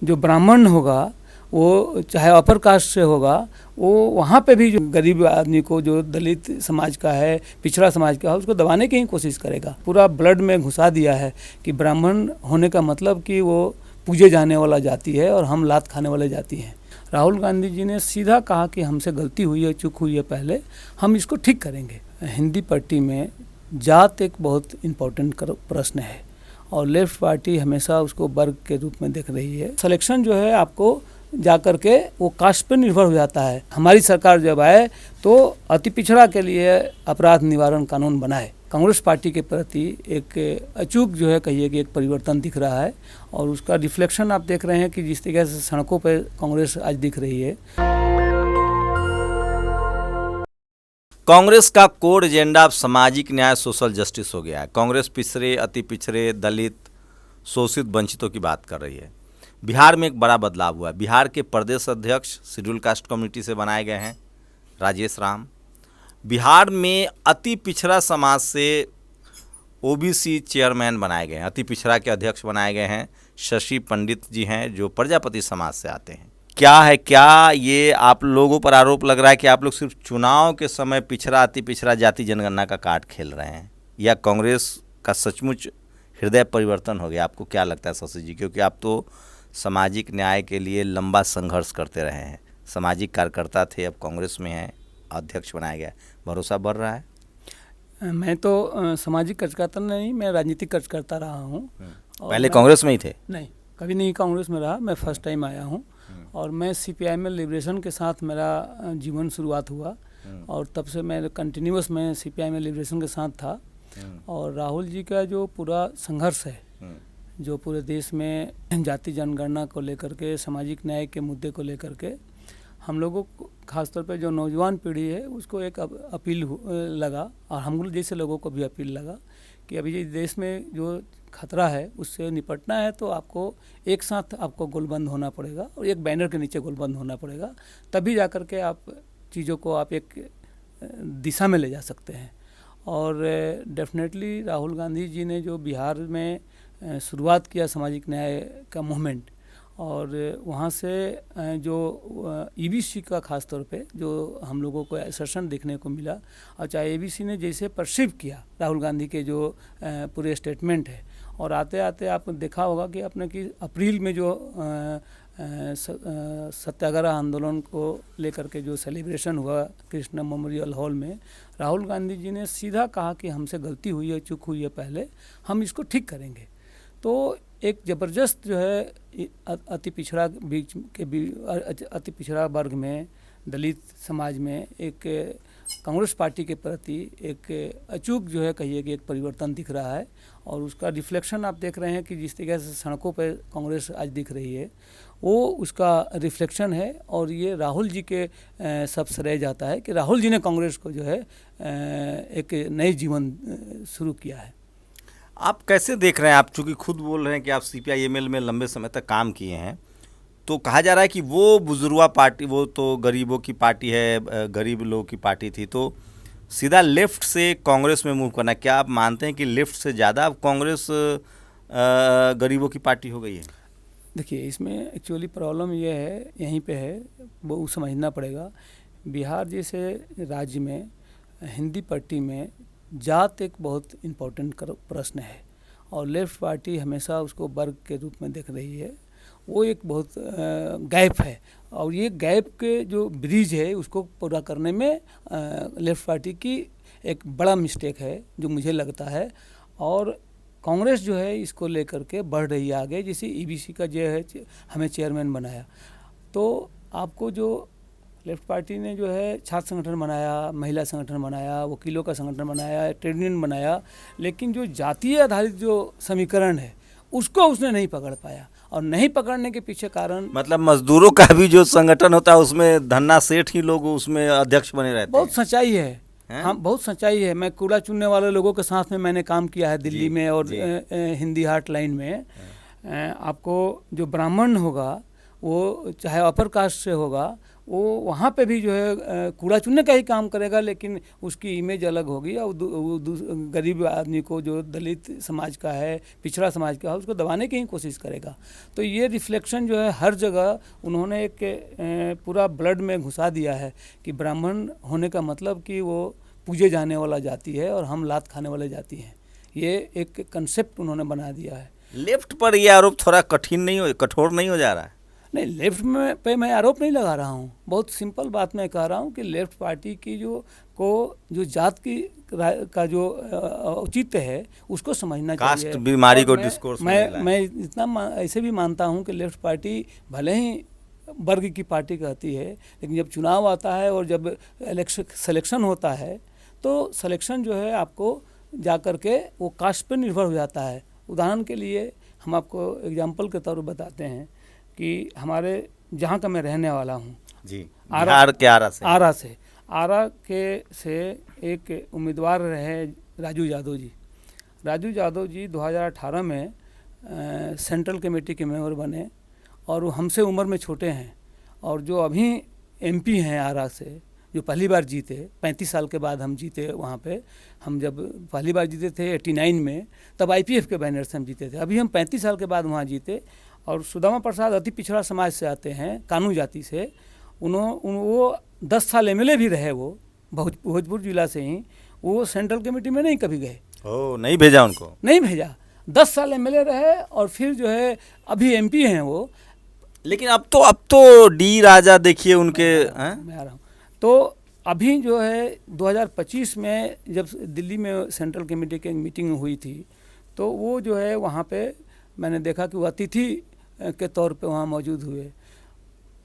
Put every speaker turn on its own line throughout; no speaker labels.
जो ब्राह्मण होगा वो चाहे अपर कास्ट से होगा, वो वहाँ पे भी जो गरीब आदमी को, जो दलित समाज का है, पिछड़ा समाज का है, उसको दबाने की ही कोशिश करेगा। पूरा ब्लड में घुसा दिया है कि ब्राह्मण होने का मतलब कि वो पूजे जाने वाला जाति है और हम लात खाने वाले जाति हैं। राहुल गांधी जी ने सीधा कहा कि हमसे गलती हुई है, चूक हुई है, पहले हम इसको ठीक करेंगे। हिंदी पट्टी में जात एक बहुत इम्पोर्टेंट प्रश्न है और लेफ्ट पार्टी हमेशा उसको वर्ग के रूप में देख रही है। सिलेक्शन जो है आपको जा कर के वो कास्ट पर निर्भर हो जाता है। हमारी सरकार जब आए तो अति पिछड़ा के लिए अपराध निवारण कानून बनाए। कांग्रेस पार्टी के प्रति एक अचूक जो है कहिए कि एक परिवर्तन दिख रहा है और उसका रिफ्लेक्शन आप देख रहे हैं कि जिस तरीके से सड़कों पर कांग्रेस आज दिख रही है।
कांग्रेस का कोर एजेंडा अब सामाजिक न्याय, सोशल जस्टिस हो गया है। कांग्रेस पिछड़े, अति पिछड़े, दलित, शोषित, वंचितों की बात कर रही है। बिहार में एक बड़ा बदलाव हुआ है। बिहार के प्रदेश अध्यक्ष शेड्यूल कास्ट कम्युनिटी से बनाए गए हैं राजेश राम। बिहार में अति पिछड़ा समाज से ओबीसी चेयरमैन बनाए गए हैं। अति पिछड़ा के अध्यक्ष बनाए गए हैं शशि पंडित जी हैं, जो प्रजापति समाज से आते हैं। क्या ये आप लोगों पर आरोप लग रहा है कि आप लोग सिर्फ चुनाव के समय पिछड़ा, अति पिछड़ा जाति जनगणना का कार्ड खेल रहे हैं, या कांग्रेस का सचमुच हृदय परिवर्तन हो गया? आपको क्या लगता है शशि जी? क्योंकि आप तो सामाजिक न्याय के लिए लंबा संघर्ष करते रहे हैं, सामाजिक कार्यकर्ता थे, अब कांग्रेस में हैं, अध्यक्ष बनाया गया, भरोसा बढ़ रहा है?
मैं तो सामाजिक कार्यकर्ता नहीं, मैं राजनीतिक कार्यकर्ता रहा हूँ।
पहले कांग्रेस में ही थे?
नहीं, कभी नहीं कांग्रेस में रहा, मैं फर्स्ट टाइम आया हूँ। और मैं सीपीआईएम लिबरेशन के साथ मेरा जीवन शुरुआत हुआ और तब से मैं कंटिन्यूस में सीपीआईएम लिबरेशन के साथ था। और राहुल जी का जो पूरा संघर्ष है, जो पूरे देश में जाति जनगणना को लेकर के, सामाजिक न्याय के मुद्दे को लेकर के, हम लोगों को खासतौर पे जो नौजवान पीढ़ी है उसको एक अपील लगा और हम लोग जैसे लोगों को भी अपील लगा कि अभी देश में जो खतरा है उससे निपटना है तो आपको एक साथ आपको गोलबंद होना पड़ेगा और एक बैनर के नीचे गोलबंद होना पड़ेगा, तभी जा कर के आप चीज़ों को आप एक दिशा में ले जा सकते हैं। और डेफिनेटली राहुल गांधी जी ने जो बिहार में शुरुआत किया सामाजिक न्याय का मूवमेंट, और वहाँ से जो ईबीसी का ख़ास तौर पे जो हम लोगों को असर्शन देखने को मिला, और चाहे ईबीसी ने जैसे परसीव किया राहुल गांधी के जो पूरे स्टेटमेंट है, और आते आते आपने देखा होगा कि अपने की अप्रैल में जो सत्याग्रह आंदोलन को लेकर के जो सेलिब्रेशन हुआ कृष्णा मेमोरियल हॉल में, राहुल गांधी जी ने सीधा कहा कि हमसे गलती हुई है, चूक हुई है, पहले हम इसको ठीक करेंगे। तो एक ज़बरदस्त जो है अति पिछड़ा बीच के अति पिछड़ा वर्ग में, दलित समाज में एक कांग्रेस पार्टी के प्रति एक अचूक जो है कहिए कि एक परिवर्तन दिख रहा है और उसका रिफ्लेक्शन आप देख रहे हैं कि जिस तरीके से सड़कों पर कांग्रेस आज दिख रही है वो उसका रिफ्लेक्शन है। और ये राहुल जी के सब श्रेय जाता है कि राहुल जी ने कांग्रेस को जो है एक नए जीवन शुरू किया है।
आप कैसे देख रहे हैं? आप चूँकि खुद बोल रहे हैं कि आप सीपीआईएमएल में लंबे समय तक काम किए हैं, तो कहा जा रहा है कि वो बुजुर्गा पार्टी, वो तो गरीबों की पार्टी है, गरीब लोगों की पार्टी थी, तो सीधा लेफ्ट से कांग्रेस में मूव करना, क्या आप मानते हैं कि लेफ्ट से ज़्यादा अब कांग्रेस गरीबों की पार्टी हो गई है?
देखिए, इसमें एक्चुअली प्रॉब्लम ये है, यहीं पे है, वो समझना पड़ेगा। बिहार जैसे राज्य में हिंदी पट्टी में जात एक बहुत इम्पोर्टेंट प्रश्न है और लेफ्ट पार्टी हमेशा उसको वर्ग के रूप में देख रही है। वो एक बहुत गैप है और ये गैप के जो ब्रिज है उसको पूरा करने में लेफ्ट पार्टी की एक बड़ा मिस्टेक है जो मुझे लगता है। और कांग्रेस जो है इसको लेकर के बढ़ रही है आगे। जैसे ईबीसी का जो है हमें चेयरमैन बनाया, तो आपको जो लेफ्ट पार्टी ने जो है छात्र संगठन बनाया, महिला संगठन बनाया, वकीलों का संगठन बनाया, ट्रेड यूनियन बनाया, लेकिन जो जातीय आधारित जो समीकरण है उसको उसने नहीं पकड़ पाया। और नहीं पकड़ने के पीछे कारण
मतलब मजदूरों का भी जो संगठन होता है उसमें धन्ना सेठ ही लोग उसमें अध्यक्ष बने रहते हैं।
बहुत सच्चाई है, हाँ बहुत सच्चाई है। मैं कूड़ा चुनने वाले लोगों के साथ में मैंने काम किया है दिल्ली में और हिंदी हार्ट लाइन में। आपको जो ब्राह्मण होगा वो चाहे अपर कास्ट से होगा, वो वहाँ पे भी जो है कूड़ा चुनने का ही काम करेगा, लेकिन उसकी इमेज अलग होगी और गरीब आदमी को, जो दलित समाज का है, पिछड़ा समाज का है, उसको दबाने की ही कोशिश करेगा। तो ये रिफ्लेक्शन जो है हर जगह उन्होंने एक पूरा ब्लड में घुसा दिया है कि ब्राह्मण होने का मतलब कि वो पूजे जाने वाला जाति है और हम लात खाने वाले जाति हैं। ये एक कंसेप्ट उन्होंने बना दिया है।
लेफ्ट पर ये आरोप थोड़ा कठोर नहीं हो जा रहा है?
नहीं, लेफ्ट में पे मैं आरोप नहीं लगा रहा हूँ, बहुत सिंपल बात मैं कह रहा हूँ कि लेफ्ट पार्टी की जो जात की का जो औचित्य है उसको समझना चाहिए।
कास्ट बीमारी को डिस्कोर्स
मैं इतना ऐसे भी मानता हूँ कि लेफ्ट पार्टी भले ही वर्ग की पार्टी कहती है, लेकिन जब चुनाव आता है और जब सिलेक्शन होता है तो सिलेक्शन जो है आपको जा कर के वो कास्ट पर निर्भर हो जाता है। उदाहरण के लिए हम आपको एग्जाम्पल के तौर पर बताते हैं कि हमारे जहाँ का मैं रहने वाला हूँ
जी, बिहार के
आरा से एक उम्मीदवार रहे राजू यादव जी 2018 में सेंट्रल कमेटी के मेंबर बने और वो हमसे उम्र में छोटे हैं। और जो अभी एमपी हैं आरा से, जो पहली बार जीते, 35 साल के बाद हम जीते वहाँ पे। हम जब पहली बार जीते थे 89 में, तब आईपीएफ के बैनर से हम जीते थे। अभी हम 35 साल के बाद वहाँ जीते। और सुदामा प्रसाद अति पिछड़ा समाज से आते हैं, कानू जाति से। वो 10 साल एमएलए भी रहे, वो भोजपुर जिला से ही। वो सेंट्रल कमेटी में नहीं कभी गए,
नहीं भेजा उनको,
नहीं भेजा। 10 साल एमएलए रहे और फिर जो है अभी एमपी हैं वो।
लेकिन अब तो डी राजा देखिए उनके,
मैं आ रहा हूँ। तो अभी जो है 2025 में जब दिल्ली में सेंट्रल कमेटी की मीटिंग हुई थी, तो वो जो है वहाँ पे मैंने देखा कि वो अतिथि के तौर पे वहाँ मौजूद हुए।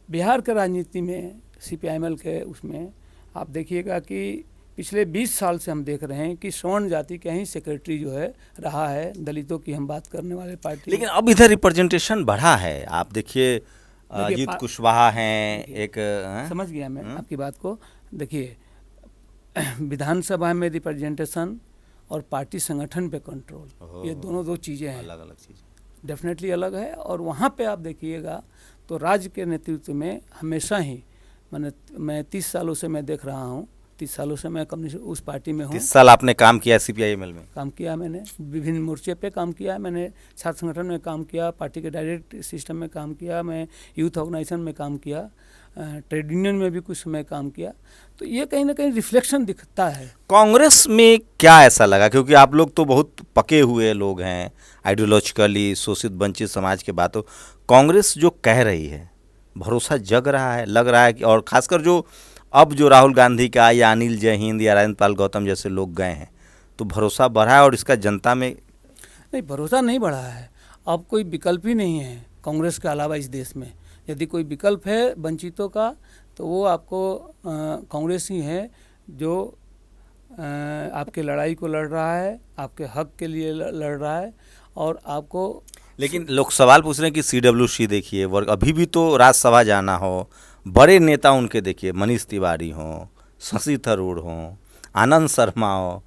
बिहार के राजनीति में सीपीआईएमएल के उसमें आप देखिएगा कि पिछले 20 साल से हम देख रहे हैं कि सवर्ण जाति के ही सेक्रेटरी जो है रहा है, दलितों की हम बात करने वाले पार्टी।
लेकिन अब इधर रिप्रेजेंटेशन बढ़ा है। आप देखिए अजीत कुशवाहा हैं एक,
समझ गया मैं आपकी बात को। देखिए विधानसभा में रिप्रेजेंटेशन और पार्टी संगठन पे कंट्रोल, ये दोनों दो चीज़ें हैं,
अलग अलग चीज़,
डेफिनेटली अलग है। और वहाँ पे आप देखिएगा तो राज्य के नेतृत्व में हमेशा ही मैं 30 सालों से मैं देख रहा हूँ, 30 सालों से मैं कम्युनिस्ट उस पार्टी में हूँ।
30 साल आपने काम किया सीपीआईएमएल में? काम किया
मैंने, विभिन्न मोर्चे पे काम किया, मैंने छात्र संगठन में काम किया, पार्टी के डायरेक्ट सिस्टम में काम किया, मैं यूथ ऑर्गेनाइजेशन में काम किया, ट्रेड यूनियन में भी कुछ समय काम किया। तो ये कहीं ना कहीं रिफ्लेक्शन दिखता है।
कांग्रेस में क्या ऐसा लगा, क्योंकि आप लोग तो बहुत पके हुए लोग हैं आइडियोलॉजिकली, शोषित वंचित समाज के बातों, कांग्रेस जो कह रही है भरोसा जग रहा है, लग रहा है कि, और खासकर जो राहुल गांधी का या अनिल जयहिंद या राजेंद्र पाल गौतम जैसे लोग गए हैं, तो भरोसा बढ़ा है और इसका जनता में?
नहीं, भरोसा नहीं बढ़ा है। अब कोई विकल्प ही नहीं है कांग्रेस के अलावा इस देश में। यदि कोई विकल्प है वंचितों का तो वो आपको कांग्रेस ही है, जो आपके लड़ाई को लड़ रहा है, आपके हक के लिए लड़ रहा है। और आपको
लेकिन लोग सवाल पूछ रहे हैं कि सीडब्ल्यूसी देखिए, वर्ग अभी भी तो राज्यसभा जाना हो, बड़े नेता उनके देखिए, मनीष तिवारी हों, शशि थरूर हों, आनंद शर्मा हो,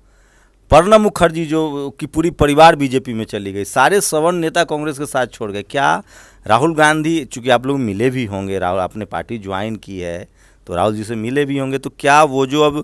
प्रणब मुखर्जी जो कि पूरी परिवार बीजेपी में चली गई, सारे सवर्ण नेता कांग्रेस के साथ छोड़ गए। क्या राहुल गांधी, चूंकि आप लोग मिले भी होंगे, राहुल आपने पार्टी ज्वाइन की है तो राहुल जी से मिले भी होंगे, तो क्या वो जो अब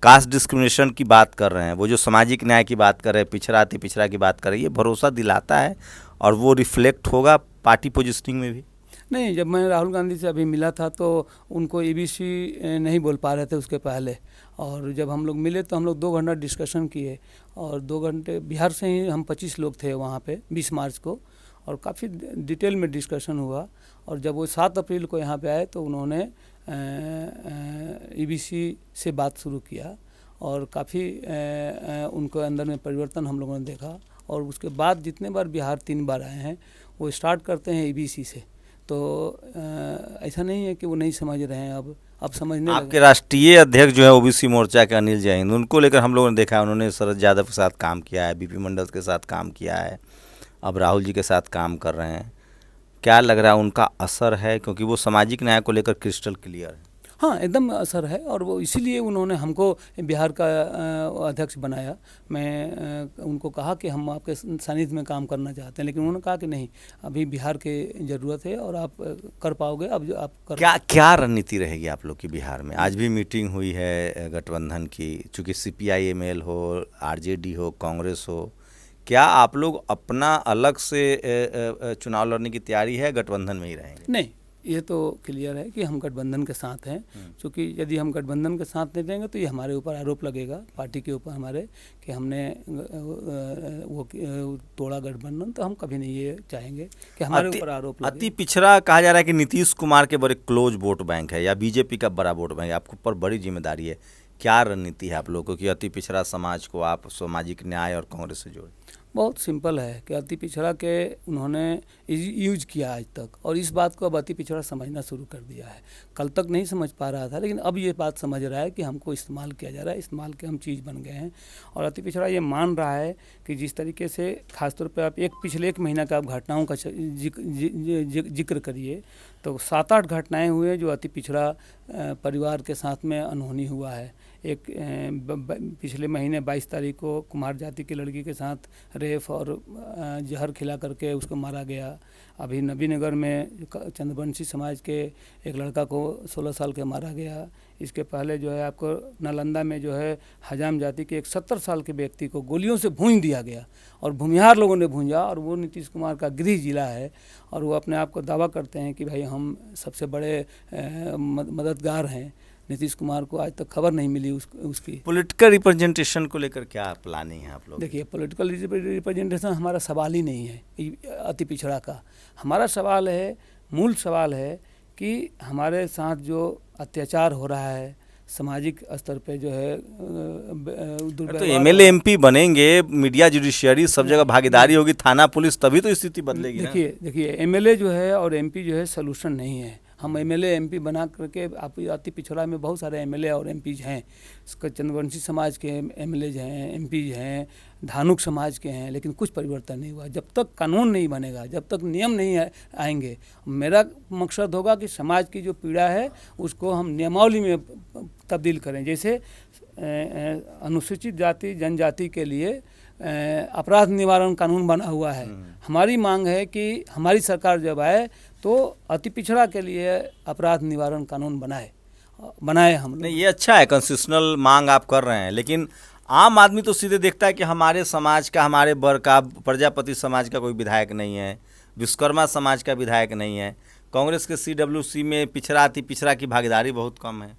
कास्ट डिस्क्रिमिनेशन की बात कर रहे हैं, वो जो सामाजिक न्याय की बात कर रहे हैं, पिछड़ा की बात कर रहे हैं, ये भरोसा दिलाता है और वो रिफ्लेक्ट होगा पार्टी पोजिशनिंग में भी?
नहीं, जब मैं राहुल गांधी से अभी मिला था तो उनको ईबीसी नहीं बोल पा रहे थे उसके पहले, और जब हम लोग मिले तो हम लोग 2 घंटा डिस्कशन किए, और 2 घंटे बिहार से ही हम 25 लोग थे वहाँ पे 20 मार्च को, और काफ़ी डिटेल में डिस्कशन हुआ। और जब वो 7 अप्रैल को यहाँ पे आए तो उन्होंने ईबीसी से बात शुरू किया, और काफ़ी उनको अंदर में परिवर्तन हम लोगों ने देखा। और उसके बाद जितने बार बिहार 3 बार आए हैं वो स्टार्ट करते हैं ईबीसी से। तो ऐसा नहीं है कि वो नहीं समझ रहे हैं, अब समझने लगे।
आपके राष्ट्रीय अध्यक्ष जो है ओबीसी मोर्चा के अनिल जैन, उनको लेकर हम लोगों ने देखा है, उन्होंने शरद यादव के साथ काम किया है, बीपी मंडल के साथ काम किया है, अब राहुल जी के साथ काम कर रहे हैं। क्या लग रहा है उनका असर है, क्योंकि वो सामाजिक न्याय को लेकर क्रिस्टल क्लियर है?
हाँ, एकदम असर है, और वो इसीलिए उन्होंने हमको बिहार का अध्यक्ष बनाया। मैं उनको कहा कि हम आपके सानिध्य में काम करना चाहते हैं, लेकिन उन्होंने कहा कि नहीं, अभी बिहार की ज़रूरत है और आप कर पाओगे, अब जो आप कर।
क्या रणनीति रहेगी आप लोग की बिहार में? आज भी मीटिंग हुई है गठबंधन की, चूँकि CPI-ML हो, RJD हो, कांग्रेस हो, क्या आप लोग अपना अलग से चुनाव लड़ने की तैयारी है, गठबंधन में ही रहेंगे?
नहीं, ये तो क्लियर है कि हम गठबंधन के साथ हैं, क्योंकि यदि हम गठबंधन के साथ नहीं रहेंगे तो ये हमारे ऊपर आरोप लगेगा, पार्टी के ऊपर हमारे, कि हमने वो तोड़ा गठबंधन। तो हम कभी नहीं ये चाहेंगे कि हमारे ऊपर आरोप लगे।
अति पिछड़ा कहा जा रहा है कि नीतीश कुमार के बड़े क्लोज वोट बैंक है, या बीजेपी का बड़ा वोट बैंक है, आपके ऊपर बड़ी जिम्मेदारी है। क्या रणनीति है आप लोगों की अति पिछड़ा समाज को आप सामाजिक न्याय और कांग्रेस से जोड़ें?
बहुत सिंपल है कि अति पिछड़ा के उन्होंने यूज किया आज तक, और इस बात को अब अति पिछड़ा समझना शुरू कर दिया है। कल तक नहीं समझ पा रहा था, लेकिन अब ये बात समझ रहा है कि हमको इस्तेमाल किया जा रहा है, इस्तेमाल के हम चीज़ बन गए हैं। और अति पिछड़ा ये मान रहा है कि जिस तरीके से खासतौर पर आप पिछले एक महीना का आप घटनाओं का जिक्र करिए, तो 7-8 घटनाएँ हुए जो अति पिछड़ा परिवार के साथ में अनहोनी हुआ है। एक पिछले महीने 22 तारीख को कुम्हार जाति की लड़की के साथ रेप और जहर खिला करके उसको मारा गया। अभी नबीनगर में चंद्रवंशी समाज के एक लड़का को 16 साल के मारा गया। इसके पहले जो है आपको नालंदा में जो है हजाम जाति के एक 70 साल के व्यक्ति को गोलियों से भूंज दिया गया, और भूमिहार लोगों ने भूंजा, और वो नीतीश कुमार का गृह जिला है, और वो अपने आप को दावा करते हैं कि भाई हम सबसे बड़े मददगार हैं। नीतीश कुमार को आज तक खबर नहीं मिली उसकी।
पॉलिटिकल रिप्रेजेंटेशन को लेकर क्या प्लानिंग है आप लोग?
देखिए, पॉलिटिकल रिप्रेजेंटेशन हमारा सवाल ही नहीं है अति पिछड़ा का। हमारा सवाल है, मूल सवाल है कि हमारे साथ जो अत्याचार हो रहा है सामाजिक स्तर पे, जो है
तो MLA MP बनेंगे, मीडिया जुडिशियरी सब जगह भागीदारी होगी, थाना पुलिस, तभी तो स्थिति बदलेगी।
देखिए MLA जो है और MP जो है सोल्यूशन नहीं है। हम MLA MP बना करके, आप अति पिछड़ा में बहुत सारे MLA और MPs हैं, चंद्रवंशी समाज के MLA हैं, MPs हैं, धानुक समाज के हैं, लेकिन कुछ परिवर्तन नहीं हुआ। जब तक कानून नहीं बनेगा, जब तक नियम नहीं आएंगे, मेरा मकसद होगा कि समाज की जो पीड़ा है उसको हम नियमावली में तब्दील करें। जैसे अनुसूचित जाति जनजाति के लिए अपराध निवारण कानून बना हुआ है। हमारी मांग है कि हमारी सरकार जब आए तो अति पिछड़ा के लिए अपराध निवारण कानून बनाए हम।
नहीं, ये अच्छा है, कंस्टिट्यूशनल मांग आप कर रहे हैं, लेकिन आम आदमी तो सीधे देखता है कि हमारे समाज का, हमारे वर्ग का, प्रजापति समाज का कोई विधायक नहीं है, विश्वकर्मा समाज का विधायक नहीं है, कांग्रेस के CWC में पिछड़ा अति पिछड़ा की भागीदारी बहुत कम है।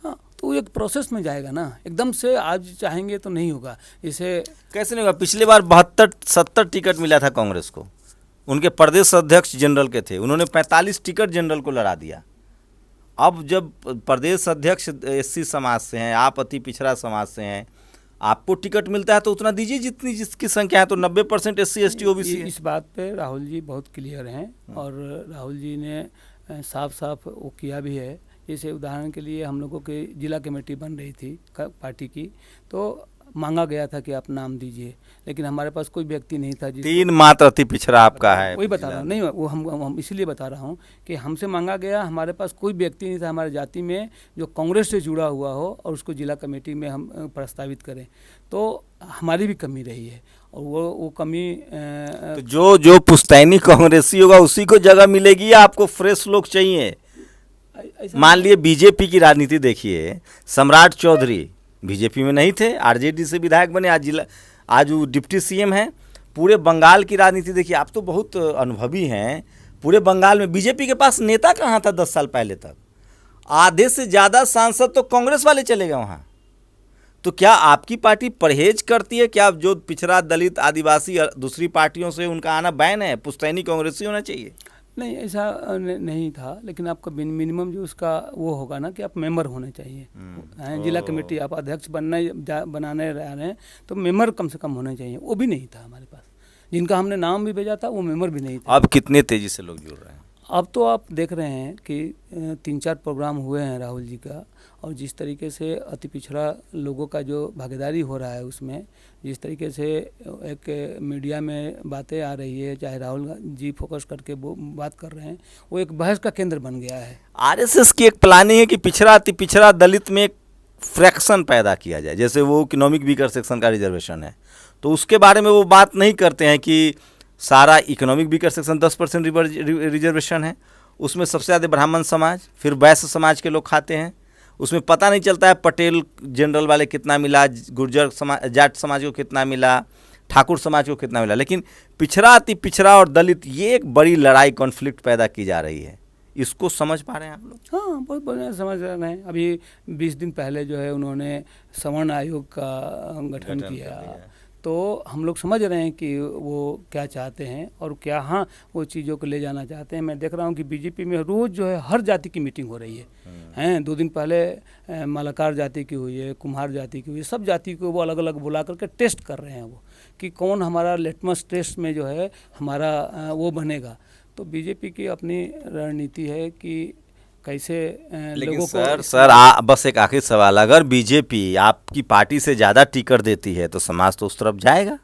हाँ, तो एक प्रोसेस में जाएगा ना, एकदम से आज चाहेंगे तो नहीं होगा। इसे
कैसे नहीं होगा? पिछली बार 72-70 टिकट मिला था कांग्रेस को, उनके प्रदेश अध्यक्ष जनरल के थे, उन्होंने 45 टिकट जनरल को लड़ा दिया। अब जब प्रदेश अध्यक्ष SC समाज से हैं, आप अति पिछड़ा समाज से हैं, आपको टिकट मिलता है तो उतना दीजिए जितनी जिसकी संख्या है। तो 90% SC ST OBC है।
इस बात पे राहुल जी बहुत क्लियर हैं, और राहुल जी ने साफ साफ वो किया भी है। जैसे उदाहरण के लिए हम लोगों की जिला कमेटी बन रही थी पार्टी की, तो मांगा गया था कि आप नाम दीजिए, लेकिन हमारे पास कोई व्यक्ति नहीं था।
3 मात्र अति पिछड़ा आपका है।
वही बता रहा हूँ, नहीं वो हम इसीलिए बता रहा हूँ कि हमसे मांगा गया, हमारे पास कोई व्यक्ति नहीं था हमारे जाति में जो कांग्रेस से जुड़ा हुआ हो और उसको जिला कमेटी में हम प्रस्तावित करें। तो हमारी भी कमी रही है, और वो कमी
तो जो पुश्तैनी कांग्रेसी होगा उसी को जगह मिलेगी, या आपको फ्रेश लोग चाहिए? मान लिए बीजेपी की राजनीति देखिए, सम्राट चौधरी बीजेपी में नहीं थे, RJD से विधायक बने, आज वो डिप्टी CM हैं। पूरे बंगाल की राजनीति देखिए, आप तो बहुत अनुभवी हैं। पूरे बंगाल में बीजेपी के पास नेता कहाँ था 10 साल पहले तक? आधे से ज़्यादा सांसद तो कांग्रेस वाले चले गए वहाँ। तो क्या आपकी पार्टी परहेज करती है? क्या जो पिछड़ा, दलित, आदिवासी दूसरी पार्टियों से उनका आना बैन है, पुश्तैनी कांग्रेसी होना चाहिए?
नहीं, ऐसा नहीं था, लेकिन आपका मिनिमम जो उसका वो होगा ना कि आप मेंबर होने चाहिए। जिला कमेटी आप अध्यक्ष बनाने रह रहे हैं तो मेंबर कम से कम होने चाहिए, वो भी नहीं था हमारे पास। जिनका हमने नाम भी भेजा था वो मेंबर भी नहीं था।
अब कितने तेजी से लोग जुड़ रहे हैं?
अब तो आप देख रहे हैं कि 3-4 प्रोग्राम हुए हैं राहुल जी का, और जिस तरीके से अति पिछड़ा लोगों का जो भागीदारी हो रहा है उसमें, जिस तरीके से एक मीडिया में बातें आ रही है, चाहे राहुल जी फोकस करके वो बात कर रहे हैं, वो एक बहस का केंद्र बन गया है।
आरएसएस की एक प्लानिंग है कि पिछड़ा अति पिछड़ा दलित में एक फ्रैक्शन पैदा किया जाए, जैसे वो इकोनॉमिक वीकर सेक्शन का रिजर्वेशन है, तो उसके बारे में वो बात नहीं करते हैं कि सारा इकोनॉमिक वीकर सेक्शन 10% रिजर्वेशन है, उसमें सबसे ज़्यादा ब्राह्मण समाज, फिर वैश्य समाज के लोग खाते हैं, उसमें पता नहीं चलता है पटेल जनरल वाले कितना मिला, गुर्जर समाज, जाट समाज को कितना मिला, ठाकुर समाज को कितना मिला। लेकिन पिछड़ा अति पिछड़ा और दलित, ये एक बड़ी लड़ाई कॉन्फ्लिक्ट पैदा की जा रही है, इसको समझ पा रहे हैं आप लोग?
हाँ, बहुत बढ़िया समझ रहे हैं। अभी 20 दिन पहले जो है उन्होंने सवर्ण आयोग का गठन किया, तो हम लोग समझ रहे हैं कि वो क्या चाहते हैं और क्या हाँ वो चीज़ों को ले जाना चाहते हैं। मैं देख रहा हूँ कि बीजेपी में रोज़ जो है हर जाति की मीटिंग हो रही है। 2 दिन पहले मालाकार जाति की हुई है, कुम्हार जाति की हुई है, सब जाति को वो अलग अलग बुला करके टेस्ट कर रहे हैं वो, कि कौन हमारा लिटमस टेस्ट में जो है हमारा वो बनेगा। तो बीजेपी की अपनी रणनीति है कि कैसे लोगों को।
सर बस एक आखिरी सवाल, अगर बीजेपी आपकी पार्टी से ज़्यादा टिकट देती है तो समाज तो उस तरफ जाएगा।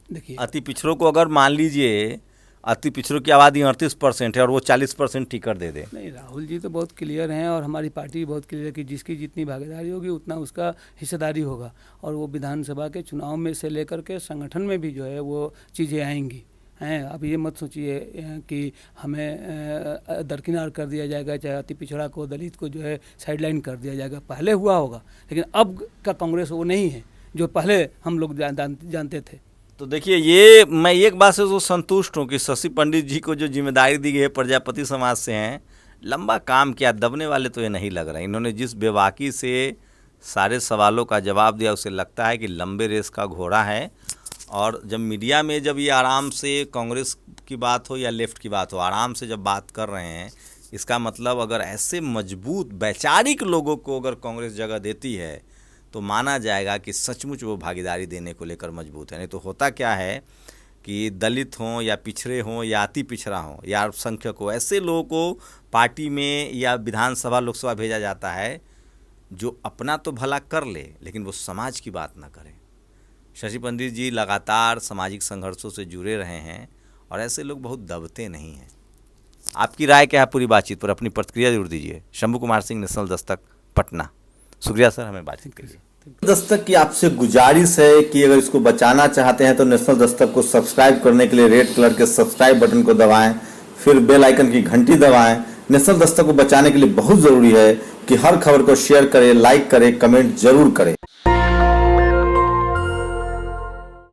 देखिए,
अति पिछड़ों को अगर मान लीजिए अति पिछड़ों की आबादी 38% है और वो 40% टिकट दे दे।
नहीं, राहुल जी तो बहुत क्लियर हैं और हमारी पार्टी बहुत क्लियर है कि जिसकी जितनी भागीदारी होगी उतना उसका हिस्सेदारी होगा, और वो विधानसभा के चुनाव में से लेकर के संगठन में भी जो है वो चीज़ें आएंगी हैं। अब ये मत सोचिए कि हमें दरकिनार कर दिया जाएगा, चाहे अति पिछड़ा को, दलित को जो है साइडलाइन कर दिया जाएगा। पहले हुआ होगा, लेकिन अब का कांग्रेस वो नहीं है जो पहले हम लोग जानते थे।
तो देखिए, ये मैं एक बात से तो संतुष्ट हूँ कि शशि पंडित जी को जो जिम्मेदारी दी गई है प्रजापति समाज से हैं, लंबा काम किया, दबने वाले तो ये नहीं लग रहे। इन्होंने जिस बेबाकी से सारे सवालों का जवाब दिया, उसे लगता है कि लंबे रेस का घोड़ा है। और जब मीडिया में जब ये आराम से कांग्रेस की बात हो या लेफ्ट की बात हो, आराम से जब बात कर रहे हैं, इसका मतलब अगर ऐसे मजबूत वैचारिक लोगों को अगर कांग्रेस जगह देती है तो माना जाएगा कि सचमुच वो भागीदारी देने को लेकर मजबूत है। नहीं तो होता क्या है कि दलित हों या पिछड़े हों या अति पिछड़ा हों या अल्पसंख्यक हो, ऐसे लोगों को पार्टी में या विधानसभा लोकसभा भेजा जाता है जो अपना तो भला कर ले लेकिन वो समाज की बात ना करे। शशि पंडित जी लगातार सामाजिक संघर्षों से जुड़े रहे हैं और ऐसे लोग बहुत दबते नहीं हैं। आपकी राय क्या है पूरी बातचीत पर? अपनी प्रतिक्रिया जरूर दीजिए। शंभू कुमार सिंह, नेशनल दस्तक, पटना। शुक्रिया सर हमें बातचीत के लिए। दस्तक की आपसे गुजारिश है कि अगर इसको बचाना चाहते हैं तो नेशनल दस्तक को सब्सक्राइब करने के लिए रेड कलर के सब्सक्राइब बटन को दबाएं, फिर बेल आइकन की घंटी दबाएं। नेशनल दस्तक को बचाने के लिए बहुत जरूरी है कि हर खबर को शेयर करें, लाइक करें, कमेंट जरूर करें।